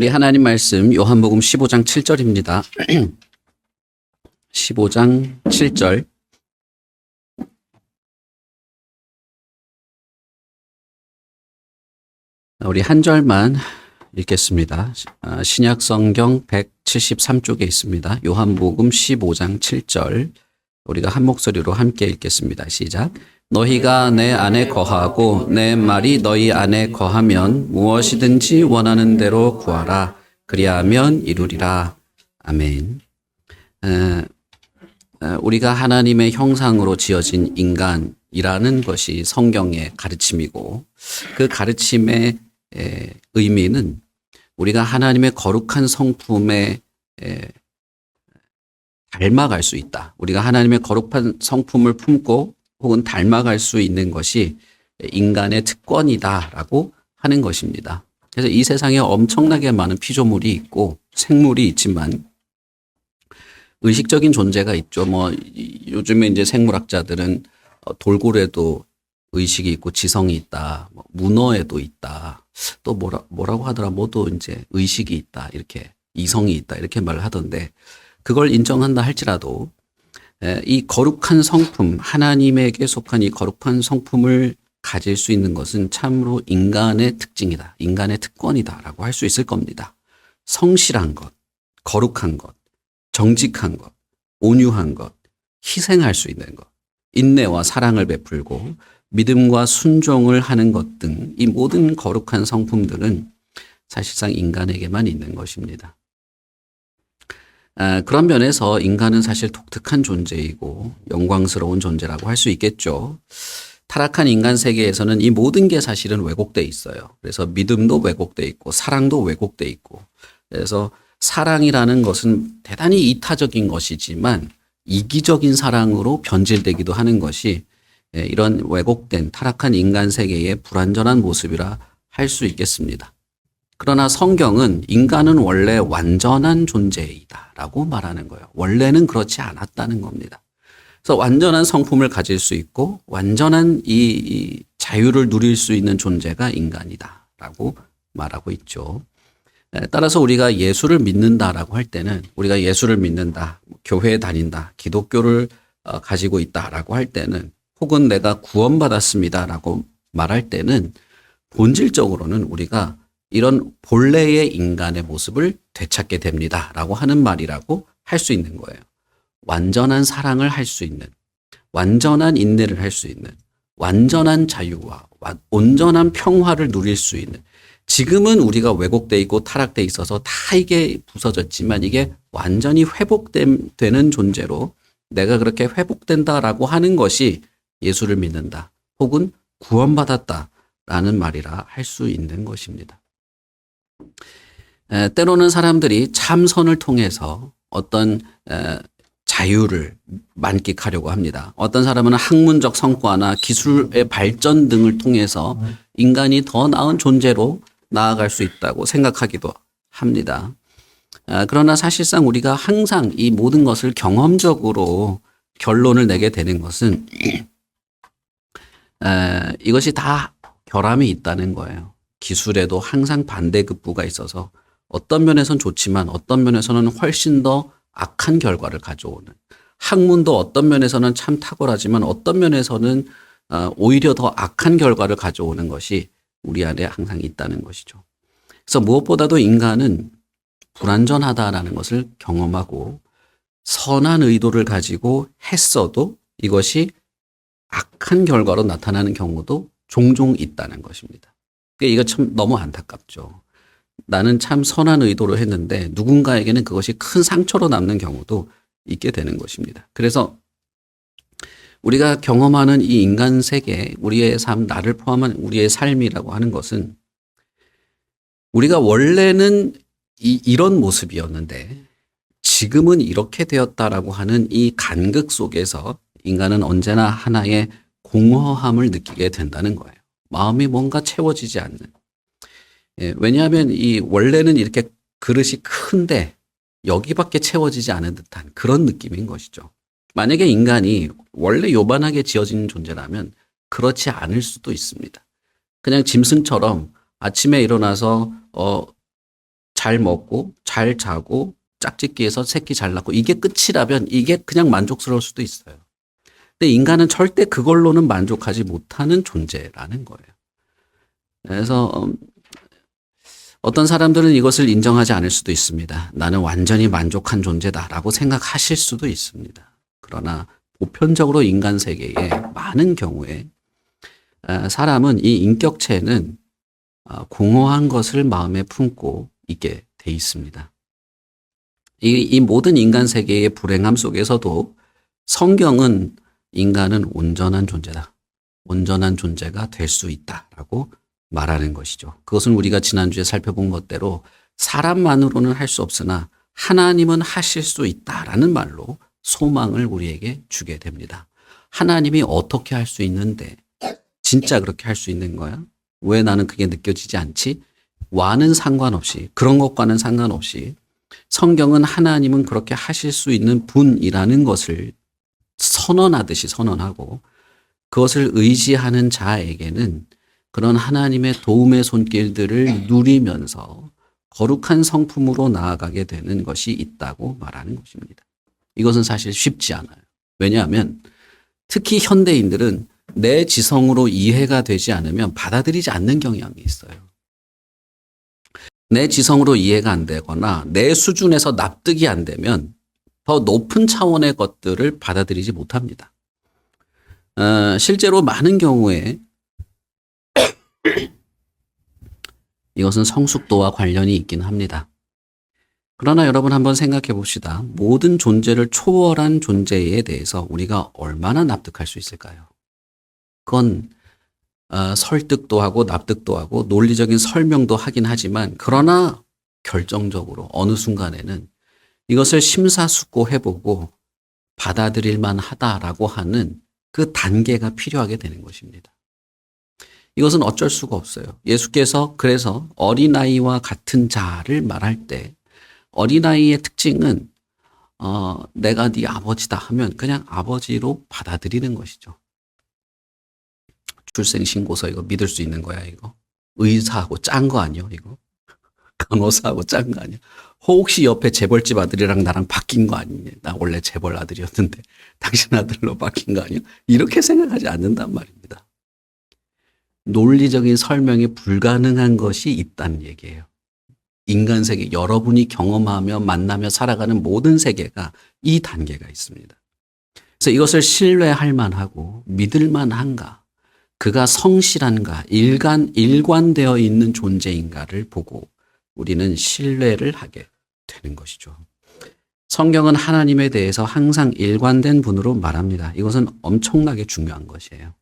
우리 하나님 말씀 요한복음 15장 7절입니다. 15장 7절. 우리 한 절만 읽겠습니다. 신약 성경 173쪽에 있습니다. 요한복음 15장 7절. 우리가 한 목소리로 함께 읽겠습니다. 시작. 너희가 내 안에 거하고 내 말이 너희 안에 거하면 무엇이든지 원하는 대로 구하라. 그리하면 이루리라. 아멘. 우리가 하나님의 형상으로 지어진 인간이라는 것이 성경의 가르침이고, 그 가르침의 의미는 우리가 하나님의 거룩한 성품에 닮아갈 수 있다. 우리가 하나님의 거룩한 성품을 품고 혹은 닮아갈 수 있는 것이 인간의 특권이다라고 하는 것입니다. 그래서 이 세상에 엄청나게 많은 피조물이 있고 생물이 있지만 의식적인 존재가 있죠. 요즘에 이제 생물학자들은 돌고래도 의식이 있고 지성이 있다. 문어에도 있다. 또 뭐라고 하더라. 모두 이제 의식이 있다. 이렇게 이성이 있다. 이렇게 말을 하던데, 그걸 인정한다 할지라도 이 거룩한 성품, 하나님에게 속한 이 거룩한 성품을 가질 수 있는 것은 참으로 인간의 특징이다. 인간의 특권이다라고 할 수 있을 겁니다. 성실한 것, 거룩한 것, 정직한 것, 온유한 것, 희생할 수 있는 것, 인내와 사랑을 베풀고 믿음과 순종을 하는 것 등 이 모든 거룩한 성품들은 사실상 인간에게만 있는 것입니다. 그런 면에서 인간은 사실 독특한 존재이고 영광스러운 존재라고 할 수 있겠죠. 타락한 인간 세계에서는 이 모든 게 사실은 왜곡돼 있어요. 그래서 믿음도 왜곡돼 있고 사랑도 왜곡돼 있고, 그래서 사랑이라는 것은 대단히 이타적인 것이지만 이기적인 사랑으로 변질되기도 하는 것이 이런 왜곡된 타락한 인간 세계의 불완전한 모습이라 할 수 있겠습니다. 그러나 성경은 인간은 원래 완전한 존재이다라고 말하는 거예요. 원래는 그렇지 않았다는 겁니다. 그래서 완전한 성품을 가질 수 있고 완전한 이 자유를 누릴 수 있는 존재가 인간이다라고 말하고 있죠. 따라서 우리가 예수를 믿는다라고 할 때는, 우리가 예수를 믿는다, 교회에 다닌다, 기독교를 가지고 있다라고 할 때는, 혹은 내가 구원받았습니다라고 말할 때는 본질적으로는 우리가 이런 본래의 인간의 모습을 되찾게 됩니다라고 하는 말이라고 할 수 있는 거예요. 완전한 사랑을 할 수 있는, 완전한 인내를 할 수 있는, 완전한 자유와 온전한 평화를 누릴 수 있는, 지금은 우리가 왜곡돼 있고 타락돼 있어서 다 이게 부서졌지만 이게 완전히 회복되는 존재로 내가 그렇게 회복된다라고 하는 것이 예수를 믿는다 혹은 구원받았다라는 말이라 할 수 있는 것입니다. 때로는 사람들이 참선을 통해서 어떤 자유를 만끽하려고 합니다. 어떤 사람은 학문적 성과나 기술의 발전 등을 통해서 인간이 더 나은 존재로 나아갈 수 있다고 생각하기도 합니다. 그러나 사실상 우리가 항상 이 모든 것을 경험적으로 결론을 내게 되는 것은 이것이 다 결함이 있다는 거예요. 기술에도 항상 반대급부가 있어서 어떤 면에서는 좋지만 어떤 면에서는 훨씬 더 악한 결과를 가져오는, 학문도 어떤 면에서는 참 탁월하지만 어떤 면에서는 오히려 더 악한 결과를 가져오는 것이 우리 안에 항상 있다는 것이죠. 그래서 무엇보다도 인간은 불완전하다라는 것을 경험하고 선한 의도를 가지고 했어도 이것이 악한 결과로 나타나는 경우도 종종 있다는 것입니다. 이거 참 너무 안타깝죠. 나는 참 선한 의도로 했는데 누군가에게는 그것이 큰 상처로 남는 경우도 있게 되는 것입니다. 그래서 우리가 경험하는 이 인간 세계, 우리의 삶, 나를 포함한 우리의 삶이라고 하는 것은 우리가 원래는 이런 모습이었는데 지금은 이렇게 되었다라고 하는 이 간극 속에서 인간은 언제나 하나의 공허함을 느끼게 된다는 거예요. 마음이 뭔가 채워지지 않는. 왜냐하면 이 원래는 이렇게 그릇이 큰데 여기밖에 채워지지 않은 듯한 그런 느낌인 것이죠. 만약에 인간이 원래 요만하게 지어진 존재라면 그렇지 않을 수도 있습니다. 그냥 짐승처럼 아침에 일어나서 잘 먹고 잘 자고 짝짓기해서 새끼 잘 낳고 이게 끝이라면 이게 그냥 만족스러울 수도 있어요. 근데 인간은 절대 그걸로는 만족하지 못하는 존재라는 거예요. 그래서 어떤 사람들은 이것을 인정하지 않을 수도 있습니다. 나는 완전히 만족한 존재다라고 생각하실 수도 있습니다. 그러나 보편적으로 인간 세계에 많은 경우에 사람은 이 인격체는 공허한 것을 마음에 품고 있게 돼 있습니다. 이 모든 인간 세계의 불행함 속에서도 성경은 인간은 온전한 존재다. 온전한 존재가 될 수 있다라고 말하는 것이죠. 그것은 우리가 지난주에 살펴본 것대로 사람만으로는 할 수 없으나 하나님은 하실 수 있다라는 말로 소망을 우리에게 주게 됩니다. 하나님이 어떻게 할 수 있는데 진짜 그렇게 할 수 있는 거야? 왜 나는 그게 느껴지지 않지? 와는 상관없이 그런 것과는 상관없이 성경은 하나님은 그렇게 하실 수 있는 분이라는 것을 선언하듯이 선언하고 그것을 의지하는 자에게는 그런 하나님의 도움의 손길들을 누리면서 거룩한 성품으로 나아가게 되는 것이 있다고 말하는 것입니다. 이것은 사실 쉽지 않아요. 왜냐하면 특히 현대인들은 내 지성으로 이해가 되지 않으면 받아들이지 않는 경향이 있어요. 내 지성으로 이해가 안 되거나 내 수준에서 납득이 안 되면 더 높은 차원의 것들을 받아들이지 못합니다. 실제로 많은 경우에 이것은 성숙도와 관련이 있긴 합니다. 그러나 여러분 한번 생각해 봅시다. 모든 존재를 초월한 존재에 대해서 우리가 얼마나 납득할 수 있을까요? 그건 설득도 하고 납득도 하고 논리적인 설명도 하긴 하지만 그러나 결정적으로 어느 순간에는 이것을 심사숙고해보고 받아들일 만하다라고 하는 그 단계가 필요하게 되는 것입니다. 이것은 어쩔 수가 없어요. 예수께서 그래서 어린아이와 같은 자를 말할 때 어린아이의 특징은 내가 네 아버지다 하면 그냥 아버지로 받아들이는 것이죠. 출생신고서 이거 믿을 수 있는 거야 이거? 의사하고 짠 거 아니야 이거? 간호사하고 짠 거 아니야? 혹시 옆에 재벌집 아들이랑 나랑 바뀐 거 아니냐? 나 원래 재벌 아들이었는데 당신 아들로 바뀐 거 아니야? 이렇게 생각하지 않는단 말입니다. 논리적인 설명이 불가능한 것이 있다는 얘기예요. 인간 세계, 여러분이 경험하며 만나며 살아가는 모든 세계가 이 단계가 있습니다. 그래서 이것을 신뢰할 만하고 믿을 만한가, 그가 성실한가, 일관되어 있는 존재인가를 보고 우리는 신뢰를 하게 되는 것이죠. 성경은 하나님에 대해서 항상 일관된 분으로 말합니다. 이것은 엄청나게 중요한 것이에요.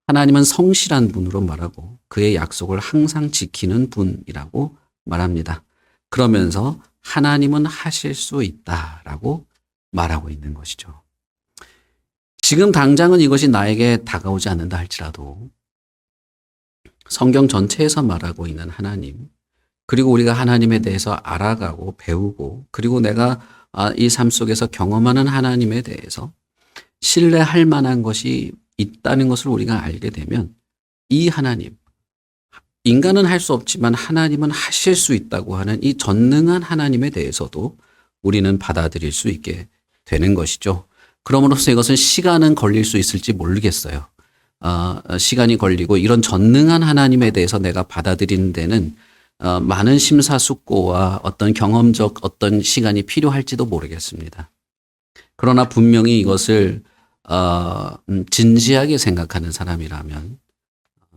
하나님은 성실한 분으로 말하고 그의 약속을 항상 지키는 분이라고 말합니다. 그러면서 하나님은 하실 수 있다라고 말하고 있는 것이죠. 지금 당장은 이것이 나에게 다가오지 않는다 할지라도 성경 전체에서 말하고 있는 하나님, 그리고 우리가 하나님에 대해서 알아가고 배우고 그리고 내가 이 삶 속에서 경험하는 하나님에 대해서 신뢰할 만한 것이 있다는 것을 우리가 알게 되면 이 하나님, 인간은 할 수 없지만 하나님은 하실 수 있다고 하는 이 전능한 하나님에 대해서도 우리는 받아들일 수 있게 되는 것이죠. 그럼으로써 이것은 시간은 걸릴 수 있을지 모르겠어요. 시간이 걸리고 이런 전능한 하나님에 대해서 내가 받아들이는 데는 많은 심사숙고와 어떤 경험적 어떤 시간이 필요할지도 모르겠습니다. 그러나 분명히 이것을 진지하게 생각하는 사람이라면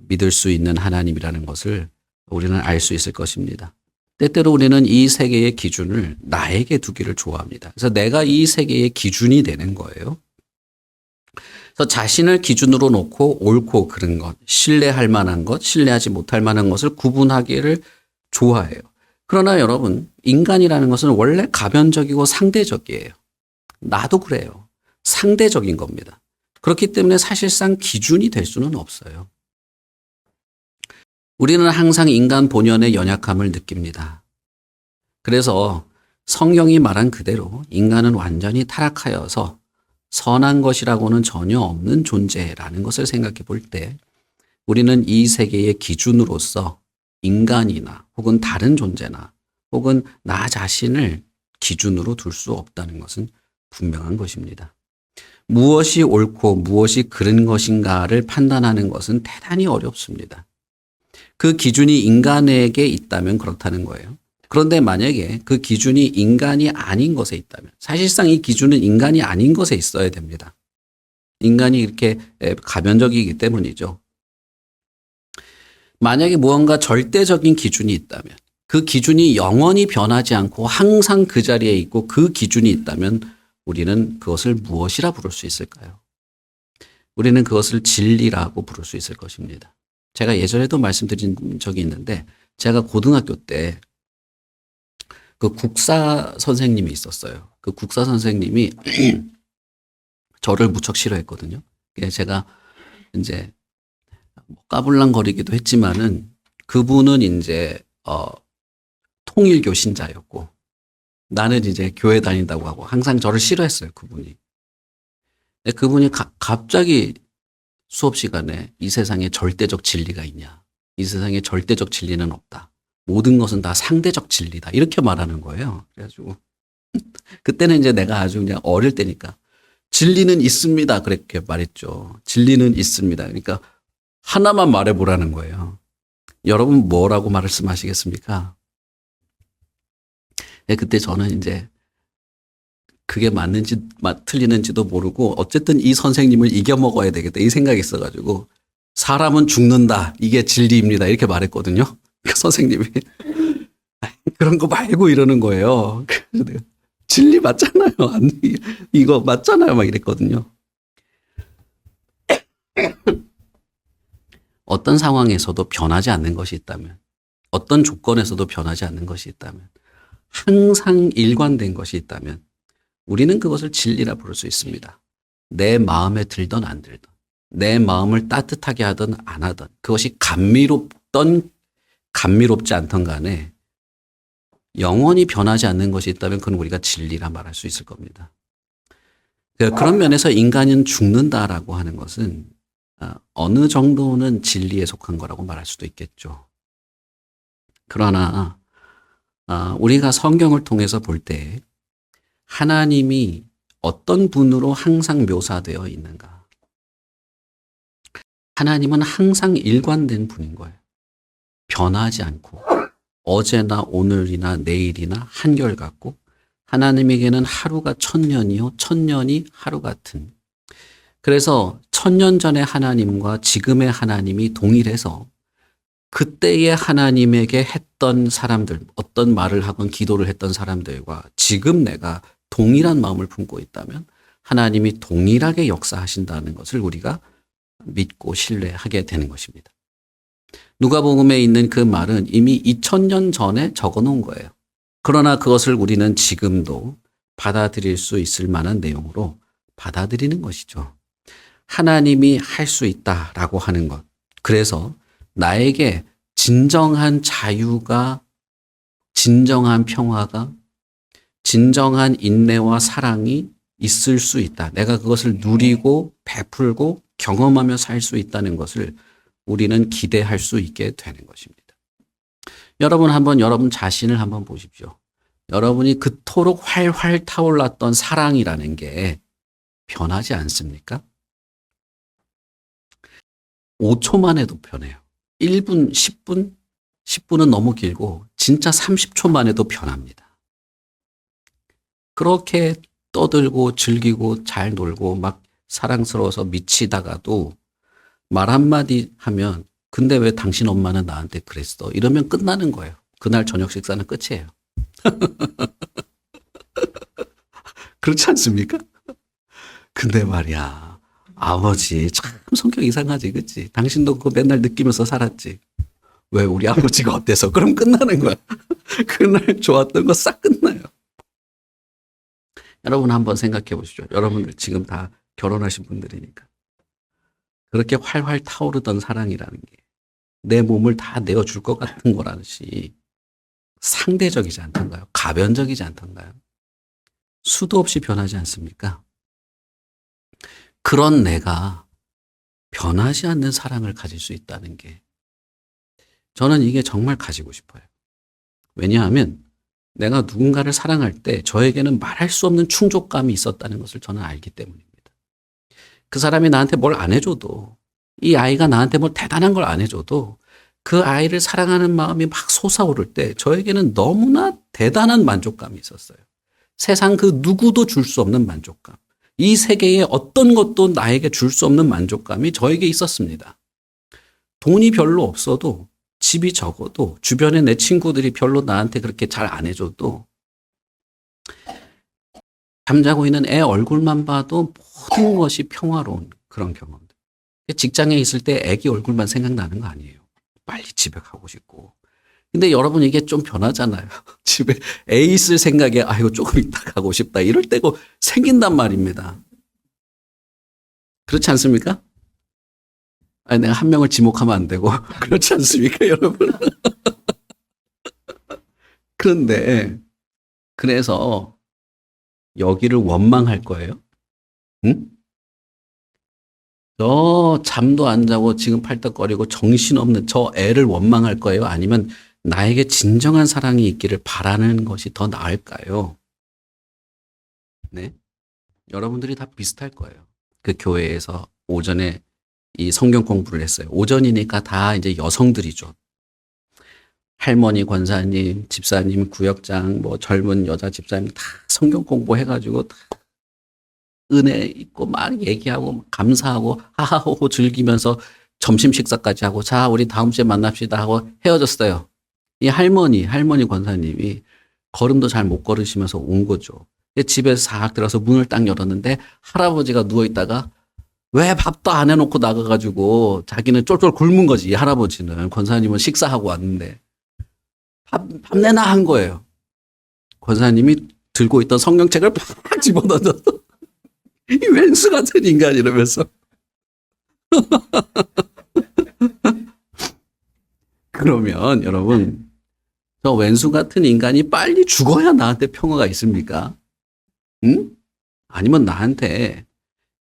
믿을 수 있는 하나님이라는 것을 우리는 알 수 있을 것입니다. 때때로 우리는 이 세계의 기준을 나에게 두기를 좋아합니다. 그래서 내가 이 세계의 기준이 되는 거예요. 그래서 자신을 기준으로 놓고 옳고 그른 것, 신뢰할 만한 것, 신뢰하지 못할 만한 것을 구분하기를 좋아해요. 그러나 여러분, 인간이라는 것은 원래 가변적이고 상대적이에요. 나도 그래요. 상대적인 겁니다. 그렇기 때문에 사실상 기준이 될 수는 없어요. 우리는 항상 인간 본연의 연약함을 느낍니다. 그래서 성경이 말한 그대로 인간은 완전히 타락하여서 선한 것이라고는 전혀 없는 존재라는 것을 생각해 볼 때 우리는 이 세계의 기준으로서 인간이나 혹은 다른 존재나 혹은 나 자신을 기준으로 둘 수 없다는 것은 분명한 것입니다. 무엇이 옳고 무엇이 그른 것인가를 판단하는 것은 대단히 어렵습니다. 그 기준이 인간에게 있다면 그렇다는 거예요. 그런데 만약에 그 기준이 인간이 아닌 것에 있다면, 사실상 이 기준은 인간이 아닌 것에 있어야 됩니다. 인간이 이렇게 가변적이기 때문이죠. 만약에 무언가 절대적인 기준이 있다면, 그 기준이 영원히 변하지 않고 항상 그 자리에 있고 그 기준이 있다면 우리는 그것을 무엇이라 부를 수 있을까요? 우리는 그것을 진리라고 부를 수 있을 것입니다. 제가 예전에도 말씀드린 적이 있는데, 제가 고등학교 때 그 국사 선생님이 있었어요. 그 국사 선생님이 저를 무척 싫어했거든요. 제가 이제 까불랑거리기도 했지만은 그분은 이제 통일교 신자였고 나는 이제 교회 다닌다고 하고 항상 저를 싫어했어요, 그분이. 근데 그분이 갑자기 수업 시간에 이 세상에 절대적 진리가 있냐? 이 세상에 절대적 진리는 없다. 모든 것은 다 상대적 진리다. 이렇게 말하는 거예요. 그래가지고 그때는 이제 내가 아주 그냥 어릴 때니까 진리는 있습니다. 그렇게 말했죠. 진리는 있습니다. 그러니까 하나만 말해보라는 거예요. 여러분 뭐라고 말씀하시겠습니까? 네, 그때 저는 이제 그게 맞는지 틀리는지도 모르고 어쨌든 이 선생님을 이겨먹어야 되겠다 이 생각이 있어가지고 사람은 죽는다. 이게 진리입니다. 이렇게 말했거든요. 선생님이 그런 거 말고 이러는 거예요. 그래서 내가 진리 맞잖아요. 이거 맞잖아요. 막 이랬거든요. 어떤 상황에서도 변하지 않는 것이 있다면, 어떤 조건에서도 변하지 않는 것이 있다면, 항상 일관된 것이 있다면 우리는 그것을 진리라 부를 수 있습니다. 내 마음에 들던 안 들던, 내 마음을 따뜻하게 하든 안 하든, 그것이 감미롭지 않던 간에 영원히 변하지 않는 것이 있다면 그건 우리가 진리라 말할 수 있을 겁니다. 그런 면에서 인간은 죽는다라고 하는 것은 어느 정도는 진리에 속한 거라고 말할 수도 있겠죠. 그러나 우리가 성경을 통해서 볼 때 하나님이 어떤 분으로 항상 묘사되어 있는가? 하나님은 항상 일관된 분인 거예요. 변하지 않고 어제나 오늘이나 내일이나 한결같고 하나님에게는 하루가 천년이요 천년이 하루 같은, 그래서 천년 전의 하나님과 지금의 하나님이 동일해서 그때의 하나님에게 했던 사람들, 어떤 말을 하건 기도를 했던 사람들과 지금 내가 동일한 마음을 품고 있다면 하나님이 동일하게 역사하신다는 것을 우리가 믿고 신뢰하게 되는 것입니다. 누가복음에 있는 그 말은 이미 2000년 전에 적어 놓은 거예요. 그러나 그것을 우리는 지금도 받아들일 수 있을 만한 내용으로 받아들이는 것이죠. 하나님이 할 수 있다라고 하는 것. 그래서 나에게 진정한 자유가, 진정한 평화가, 진정한 인내와 사랑이 있을 수 있다. 내가 그것을 누리고 베풀고 경험하며 살 수 있다는 것을 우리는 기대할 수 있게 되는 것입니다. 여러분 한번 여러분 자신을 한번 보십시오. 여러분이 그토록 활활 타올랐던 사랑이라는 게 변하지 않습니까? 5초만 해도 변해요. 1분, 10분? 10분은 너무 길고 진짜 30초만 해도 변합니다. 그렇게 떠들고 즐기고 잘 놀고 막 사랑스러워서 미치다가도 말 한마디 하면 근데 왜 당신 엄마는 나한테 그랬어? 이러면 끝나는 거예요. 그날 저녁 식사는 끝이에요. 그렇지 않습니까? 근데 말이야, 아버지 참 성격 이상하지, 그치? 당신도 그거 맨날 느끼면서 살았지. 왜 우리 아버지가 어때서? 그럼 끝나는 거야. 그날 좋았던 거 싹 끝나요. 여러분 한번 생각해 보시죠. 여러분들 지금 다 결혼하신 분들이니까. 그렇게 활활 타오르던 사랑이라는 게 내 몸을 다 내어줄 것 같은 거라듯이 상대적이지 않던가요? 가변적이지 않던가요? 수도 없이 변하지 않습니까? 그런 내가 변하지 않는 사랑을 가질 수 있다는 게 저는 이게 정말 가지고 싶어요. 왜냐하면 내가 누군가를 사랑할 때 저에게는 말할 수 없는 충족감이 있었다는 것을 저는 알기 때문입니다. 그 사람이 나한테 뭘 안 해줘도, 이 아이가 나한테 뭘 대단한 걸 안 해줘도 그 아이를 사랑하는 마음이 막 솟아오를 때 저에게는 너무나 대단한 만족감이 있었어요. 세상 그 누구도 줄 수 없는 만족감. 이 세계의 어떤 것도 나에게 줄 수 없는 만족감이 저에게 있었습니다. 돈이 별로 없어도, 집이 적어도, 주변에 내 친구들이 별로 나한테 그렇게 잘 안 해줘도, 잠자고 있는 애 얼굴만 봐도 모든 것이 평화로운 그런 경험들. 직장에 있을 때 애기 얼굴만 생각나는 거 아니에요. 빨리 집에 가고 싶고. 근데 여러분 이게 좀 변하잖아요. 집에 애 있을 생각에 아이고 조금 이따 가고 싶다. 이럴 때가 생긴단 말입니다. 그렇지 않습니까? 아니, 내가 한 명을 지목하면 안 되고 그렇지 않습니까, 여러분? 그런데 그래서 여기를 원망할 거예요? 응? 저 잠도 안 자고 지금 팔딱거리고 정신없는 저 애를 원망할 거예요? 아니면 나에게 진정한 사랑이 있기를 바라는 것이 더 나을까요? 네? 여러분들이 다 비슷할 거예요. 그 교회에서 오전에 이 성경 공부를 했어요. 오전이니까 다 이제 여성들이죠. 할머니, 권사님, 집사님, 구역장, 뭐 젊은 여자 집사님 다 성경 공부해가지고 다 은혜 있고 막 얘기하고 감사하고 하하호호 즐기면서 점심 식사까지 하고 자, 우리 다음 주에 만납시다 하고 헤어졌어요. 이 할머니 권사님이 걸음도 잘 못 걸으시면서 온 거죠. 집에 싹 들어서 문을 딱 열었는데 할아버지가 누워있다가 왜 밥도 안 해놓고 나가가지고 자기는 쫄쫄 굶은 거지. 이 할아버지는. 권사님은 식사하고 왔는데 밥 내놔 한 거예요. 권사님이 들고 있던 성경책을 팍 집어던졌어. 이 왼수 같은 인간 이러면서. 그러면 여러분, 저 왼수 같은 인간이 빨리 죽어야 나한테 평화가 있습니까? 응? 아니면 나한테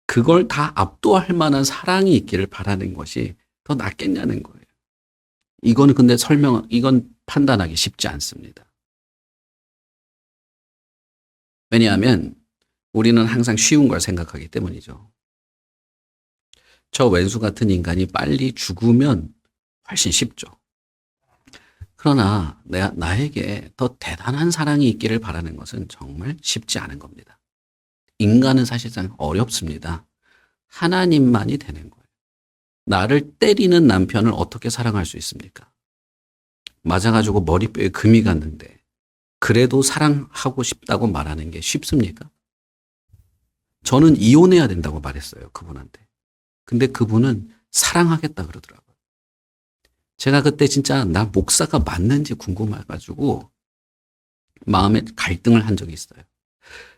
그걸 다 압도할 만한 사랑이 있기를 바라는 것이 더 낫겠냐는 거예요. 이건 근데 이건 판단하기 쉽지 않습니다. 왜냐하면 우리는 항상 쉬운 걸 생각하기 때문이죠. 저 왼수 같은 인간이 빨리 죽으면 훨씬 쉽죠. 그러나 나에게 더 대단한 사랑이 있기를 바라는 것은 정말 쉽지 않은 겁니다. 인간은 사실상 어렵습니다. 하나님만이 되는 거예요. 나를 때리는 남편을 어떻게 사랑할 수 있습니까? 맞아가지고 머리뼈에 금이 갔는데 그래도 사랑하고 싶다고 말하는 게 쉽습니까? 저는 이혼해야 된다고 말했어요, 그분한테. 근데 그분은 사랑하겠다 그러더라고요. 제가 그때 진짜 나 목사가 맞는지 궁금해가지고 마음에 갈등을 한 적이 있어요.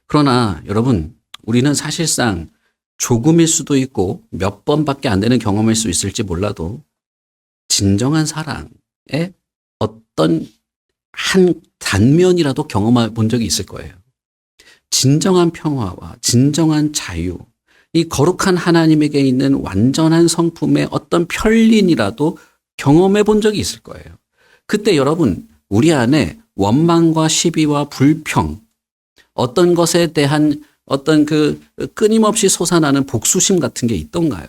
그러나 여러분, 우리는 사실상 조금일 수도 있고 몇 번밖에 안 되는 경험일 수 있을지 몰라도 진정한 사랑의 어떤 한 단면이라도 경험해 본 적이 있을 거예요. 진정한 평화와 진정한 자유, 이 거룩한 하나님에게 있는 완전한 성품의 어떤 편린이라도 경험해 본 적이 있을 거예요. 그때 여러분, 우리 안에 원망과 시비와 불평, 어떤 것에 대한 어떤 그 끊임없이 솟아나는 복수심 같은 게 있던가요?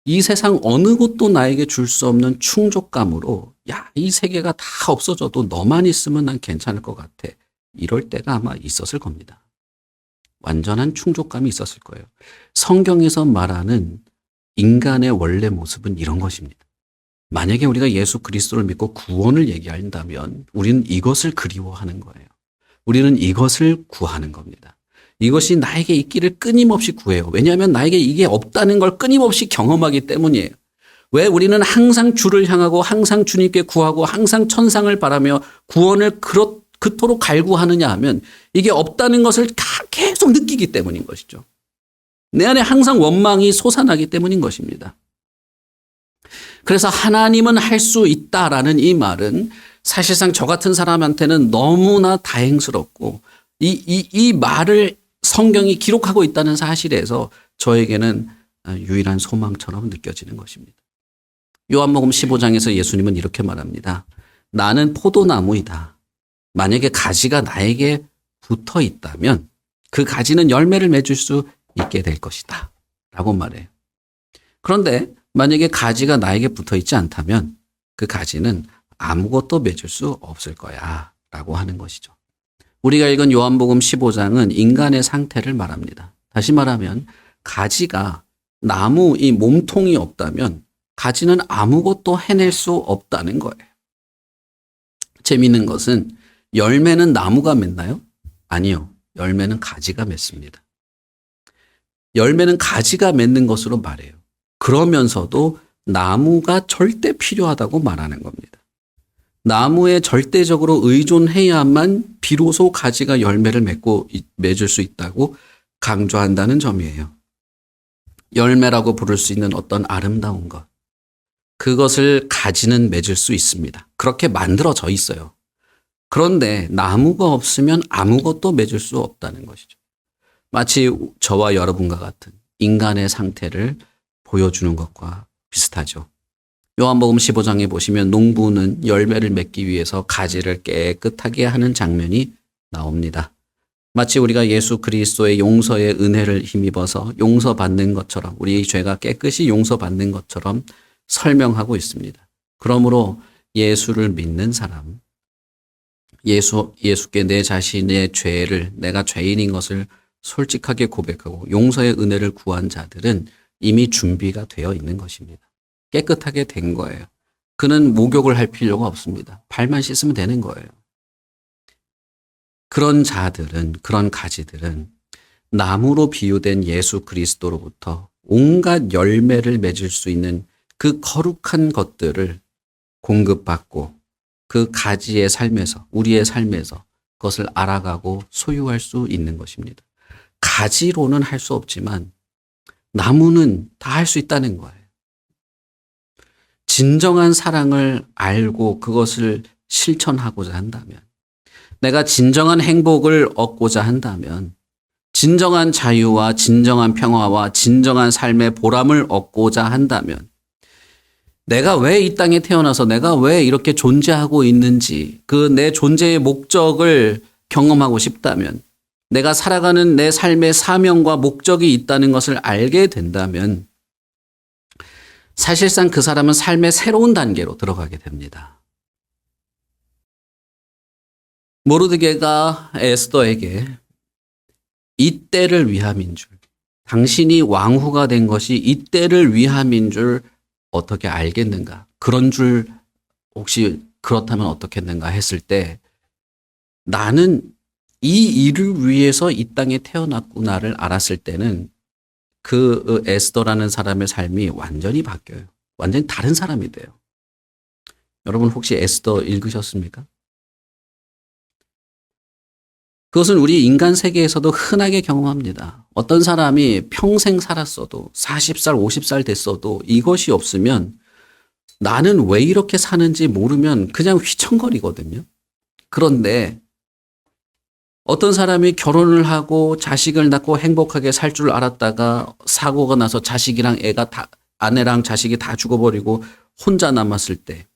이 세상 어느 곳도 나에게 줄 수 없는 충족감으로 이 세계가 다 없어져도 너만 있으면 난 괜찮을 것 같아. 이럴 때가 아마 있었을 겁니다. 완전한 충족감이 있었을 거예요. 성경에서 말하는 인간의 원래 모습은 이런 것입니다. 만약에 우리가 예수 그리스도를 믿고 구원을 얘기한다면 우리는 이것을 그리워하는 거예요. 우리는 이것을 구하는 겁니다. 이것이 나에게 있기를 끊임없이 구해요. 왜냐하면 나에게 이게 없다는 걸 끊임없이 경험하기 때문이에요. 왜 우리는 항상 주를 향하고 항상 주님께 구하고 항상 천상을 바라며 구원을 그토록 갈구하느냐 하면 이게 없다는 것을 계속 느끼기 때문인 것이죠. 내 안에 항상 원망이 솟아나기 때문인 것입니다. 그래서 하나님은 할 수 있다라는 이 말은 사실상 저 같은 사람한테는 너무나 다행스럽고 이 말을 성경이 기록하고 있다는 사실에서 저에게는 유일한 소망처럼 느껴지는 것입니다. 요한복음 15장에서 예수님은 이렇게 말합니다. 나는 포도나무이다. 만약에 가지가 나에게 붙어 있다면 그 가지는 열매를 맺을 수 있게 될 것이다. 라고 말해요. 그런데 만약에 가지가 나에게 붙어 있지 않다면 그 가지는 아무것도 맺을 수 없을 거야. 라고 하는 것이죠. 우리가 읽은 요한복음 15장은 인간의 상태를 말합니다. 다시 말하면 가지가 나무 이 몸통이 없다면 가지는 아무것도 해낼 수 없다는 거예요. 재미있는 것은 열매는 나무가 맺나요? 아니요. 열매는 가지가 맺습니다. 열매는 가지가 맺는 것으로 말해요. 그러면서도 나무가 절대 필요하다고 말하는 겁니다. 나무에 절대적으로 의존해야만 비로소 가지가 열매를 맺을 수 있다고 강조한다는 점이에요. 열매라고 부를 수 있는 어떤 아름다운 것. 그것을 가지는 맺을 수 있습니다. 그렇게 만들어져 있어요. 그런데 나무가 없으면 아무것도 맺을 수 없다는 것이죠. 마치 저와 여러분과 같은 인간의 상태를 보여주는 것과 비슷하죠. 요한복음 15장에 보시면 농부는 열매를 맺기 위해서 가지를 깨끗하게 하는 장면이 나옵니다. 마치 우리가 예수 그리스도의 용서의 은혜를 힘입어서 용서받는 것처럼 우리의 죄가 깨끗이 용서받는 것처럼 설명하고 있습니다. 그러므로 예수를 믿는 사람, 예수께 내 자신의 죄를 내가 죄인인 것을 솔직하게 고백하고 용서의 은혜를 구한 자들은 이미 준비가 되어 있는 것입니다. 깨끗하게 된 거예요. 그는 목욕을 할 필요가 없습니다. 발만 씻으면 되는 거예요. 그런 자들은, 그런 가지들은 나무로 비유된 예수 그리스도로부터 온갖 열매를 맺을 수 있는 그 거룩한 것들을 공급받고 그 가지의 삶에서, 우리의 삶에서 그것을 알아가고 소유할 수 있는 것입니다. 가지로는 할 수 없지만 나무는 다 할 수 있다는 거예요. 진정한 사랑을 알고 그것을 실천하고자 한다면, 내가 진정한 행복을 얻고자 한다면, 진정한 자유와 진정한 평화와 진정한 삶의 보람을 얻고자 한다면, 내가 왜 이 땅에 태어나서 내가 왜 이렇게 존재하고 있는지 그 내 존재의 목적을 경험하고 싶다면, 내가 살아가는 내 삶의 사명과 목적이 있다는 것을 알게 된다면 사실상 그 사람은 삶의 새로운 단계로 들어가게 됩니다. 모르드게가 에스더에게 이때를 위함인 줄, 당신이 왕후가 된 것이 이때를 위함인 줄 어떻게 알겠는가? 그런 줄 혹시 그렇다면 어떻겠는가 했을 때 나는 이 일을 위해서 이 땅에 태어났구나를 알았을 때는 그 에스더라는 사람의 삶이 완전히 바뀌어요. 완전히 다른 사람이 돼요. 여러분 혹시 에스더 읽으셨습니까? 그것은 우리 인간 세계에서도 흔하게 경험합니다. 어떤 사람이 평생 살았어도 40살, 50살 됐어도 이것이 없으면 나는 왜 이렇게 사는지 모르면 그냥 휘청거리거든요. 그런데 어떤 사람이 결혼을 하고 자식을 낳고 행복하게 살 줄 알았다가 사고가 나서 자식이랑 아내랑 자식이 다 죽어버리고 혼자 남았을 때,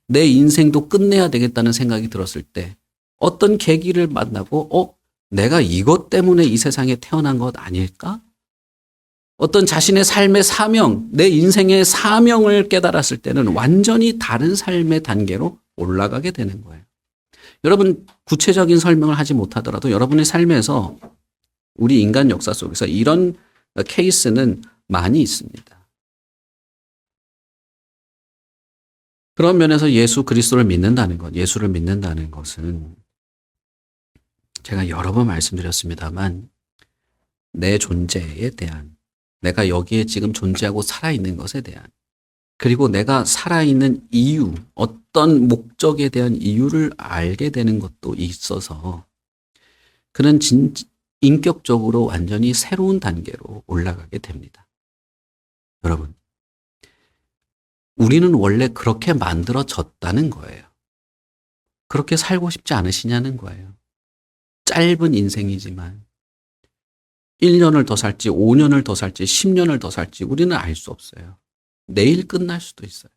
내 인생도 끝내야 되겠다는 생각이 들었을 때 어떤 계기를 만나고 내가 이것 때문에 이 세상에 태어난 것 아닐까? 어떤 자신의 삶의 사명, 내 인생의 사명을 깨달았을 때는 완전히 다른 삶의 단계로 올라가게 되는 거예요. 여러분 구체적인 설명을 하지 못하더라도 여러분의 삶에서 우리 인간 역사 속에서 이런 케이스는 많이 있습니다. 그런 면에서 예수 그리스도를 믿는다는 것, 예수를 믿는다는 것은 제가 여러 번 말씀드렸습니다만 내 존재에 대한, 내가 여기에 지금 존재하고 살아있는 것에 대한, 그리고 내가 살아있는 이유, 어떤 목적에 대한 이유를 알게 되는 것도 있어서 그는 인격적으로 완전히 새로운 단계로 올라가게 됩니다. 여러분, 우리는 원래 그렇게 만들어졌다는 거예요. 그렇게 살고 싶지 않으시냐는 거예요. 짧은 인생이지만 1년을 더 살지 5년을 더 살지 10년을 더 살지 우리는 알 수 없어요. 내일 끝날 수도 있어요.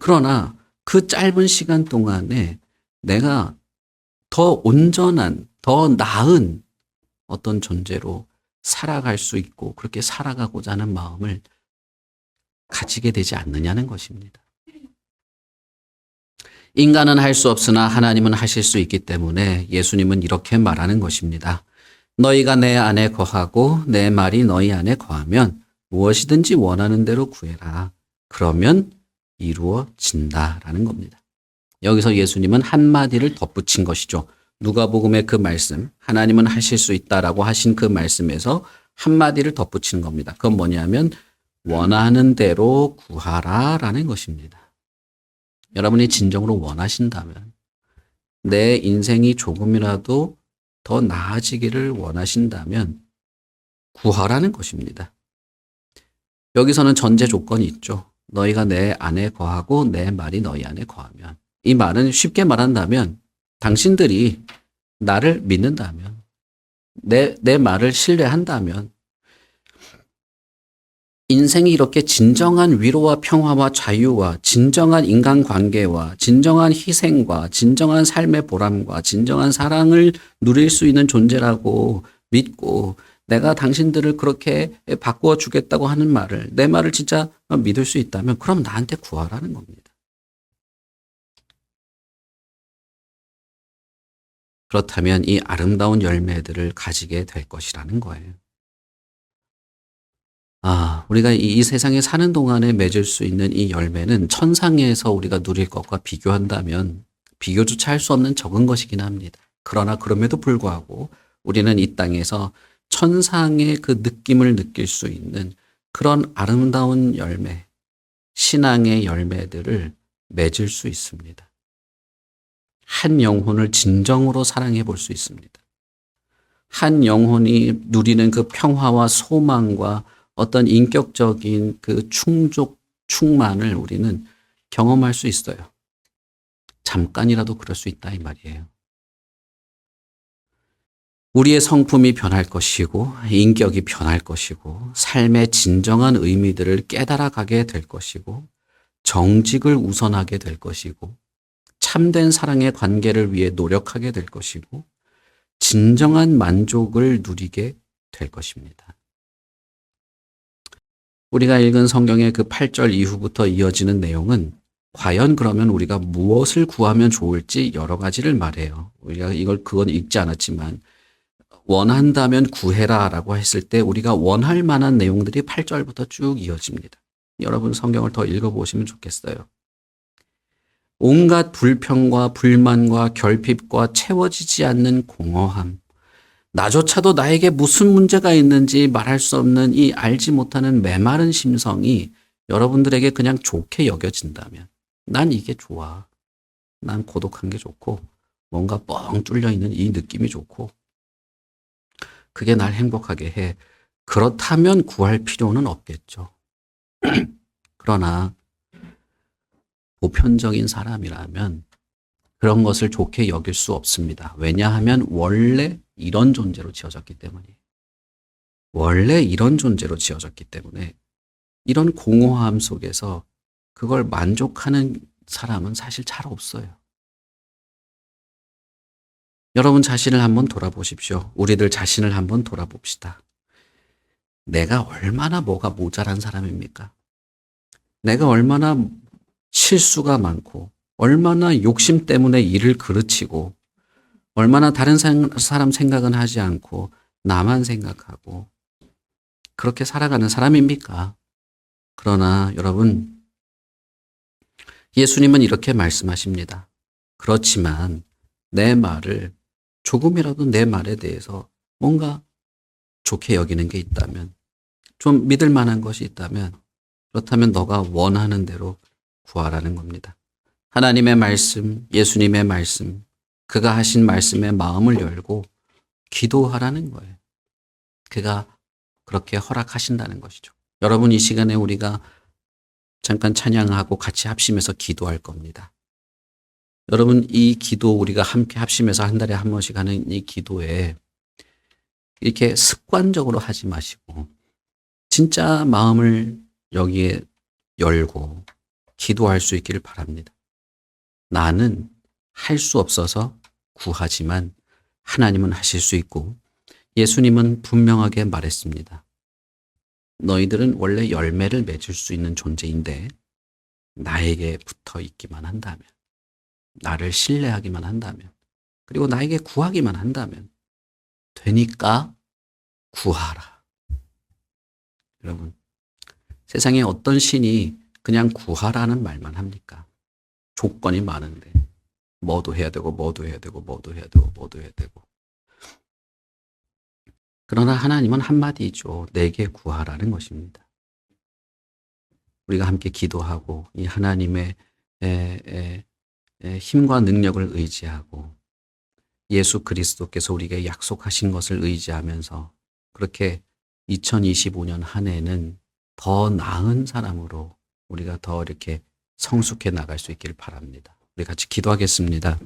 그러나 그 짧은 시간 동안에 내가 더 온전한, 더 나은 어떤 존재로 살아갈 수 있고 그렇게 살아가고자 하는 마음을 가지게 되지 않느냐는 것입니다. 인간은 할 수 없으나 하나님은 하실 수 있기 때문에 예수님은 이렇게 말하는 것입니다. 너희가 내 안에 거하고 내 말이 너희 안에 거하면 무엇이든지 원하는 대로 구해라. 그러면 이루어진다라는 겁니다. 여기서 예수님은 한마디를 덧붙인 것이죠. 누가복음의 그 말씀, 하나님은 하실 수 있다라고 하신 그 말씀에서 한마디를 덧붙인 겁니다. 그건 뭐냐면 원하는 대로 구하라라는 것입니다. 여러분이 진정으로 원하신다면, 내 인생이 조금이라도 더 나아지기를 원하신다면 구하라는 것입니다. 여기서는 전제 조건이 있죠. 너희가 내 안에 거하고 내 말이 너희 안에 거하면. 이 말은 쉽게 말한다면 당신들이 나를 믿는다면, 내 말을 신뢰한다면 인생이 이렇게 진정한 위로와 평화와 자유와 진정한 인간관계와 진정한 희생과 진정한 삶의 보람과 진정한 사랑을 누릴 수 있는 존재라고 믿고 내가 당신들을 그렇게 바꾸어 주겠다고 하는 말을, 내 말을 진짜 믿을 수 있다면 그럼 나한테 구하라는 겁니다. 그렇다면 이 아름다운 열매들을 가지게 될 것이라는 거예요. 우리가 이 세상에 사는 동안에 맺을 수 있는 이 열매는 천상에서 우리가 누릴 것과 비교한다면 비교조차 할 수 없는 적은 것이긴 합니다. 그러나 그럼에도 불구하고 우리는 이 땅에서 천상의 그 느낌을 느낄 수 있는 그런 아름다운 열매, 신앙의 열매들을 맺을 수 있습니다. 한 영혼을 진정으로 사랑해 볼 수 있습니다. 한 영혼이 누리는 그 평화와 소망과 어떤 인격적인 그 충만을 우리는 경험할 수 있어요. 잠깐이라도 그럴 수 있다 이 말이에요. 우리의 성품이 변할 것이고 인격이 변할 것이고 삶의 진정한 의미들을 깨달아가게 될 것이고 정직을 우선하게 될 것이고 참된 사랑의 관계를 위해 노력하게 될 것이고 진정한 만족을 누리게 될 것입니다. 우리가 읽은 성경의 그 8절 이후부터 이어지는 내용은 과연 그러면 우리가 무엇을 구하면 좋을지 여러 가지를 말해요. 우리가 그건 읽지 않았지만 원한다면 구해라 라고 했을 때 우리가 원할 만한 내용들이 8절부터 쭉 이어집니다. 여러분 성경을 더 읽어보시면 좋겠어요. 온갖 불평과 불만과 결핍과 채워지지 않는 공허함, 나조차도 나에게 무슨 문제가 있는지 말할 수 없는 이 알지 못하는 메마른 심성이 여러분들에게 그냥 좋게 여겨진다면 난 이게 좋아. 난 고독한 게 좋고 뭔가 뻥 뚫려 있는 이 느낌이 좋고 그게 날 행복하게 해. 그렇다면 구할 필요는 없겠죠. 그러나 보편적인 사람이라면 그런 것을 좋게 여길 수 없습니다. 왜냐하면 원래 이런 존재로 지어졌기 때문이에요. 원래 이런 존재로 지어졌기 때문에 이런 공허함 속에서 그걸 만족하는 사람은 사실 잘 없어요. 여러분 자신을 한번 돌아보십시오. 우리들 자신을 한번 돌아봅시다. 내가 얼마나 뭐가 모자란 사람입니까? 내가 얼마나 실수가 많고 얼마나 욕심 때문에 일을 그르치고 얼마나 다른 사람 생각은 하지 않고 나만 생각하고 그렇게 살아가는 사람입니까? 그러나 여러분 예수님은 이렇게 말씀하십니다. 그렇지만 내 말을 조금이라도 내 말에 대해서 뭔가 좋게 여기는 게 있다면 좀 믿을 만한 것이 있다면 그렇다면 너가 원하는 대로 구하라는 겁니다. 하나님의 말씀, 예수님의 말씀, 그가 하신 말씀에 마음을 열고 기도하라는 거예요. 그가 그렇게 허락하신다는 것이죠. 여러분 이 시간에 우리가 잠깐 찬양하고 같이 합심해서 기도할 겁니다. 여러분 이 기도 우리가 함께 합심해서 한 달에 한 번씩 하는 이 기도에 이렇게 습관적으로 하지 마시고 진짜 마음을 여기에 열고 기도할 수 있기를 바랍니다. 나는 할 수 없어서 구하지만 하나님은 하실 수 있고 예수님은 분명하게 말했습니다. 너희들은 원래 열매를 맺을 수 있는 존재인데 나에게 붙어 있기만 한다면, 나를 신뢰하기만 한다면, 그리고 나에게 구하기만 한다면 되니까 구하라. 여러분, 세상에 어떤 신이 그냥 구하라는 말만 합니까? 조건이 많은데 뭐도 해야 되고 뭐도 해야 되고 뭐도 해야 되고 뭐도 해야 되고. 그러나 하나님은 한마디죠. 내게 구하라는 것입니다. 우리가 함께 기도하고 이 하나님의 힘과 능력을 의지하고 예수 그리스도께서 우리에게 약속하신 것을 의지하면서 그렇게 2025년 한 해는 더 나은 사람으로 우리가 더 이렇게 성숙해 나갈 수 있기를 바랍니다. 우리 같이 기도하겠습니다.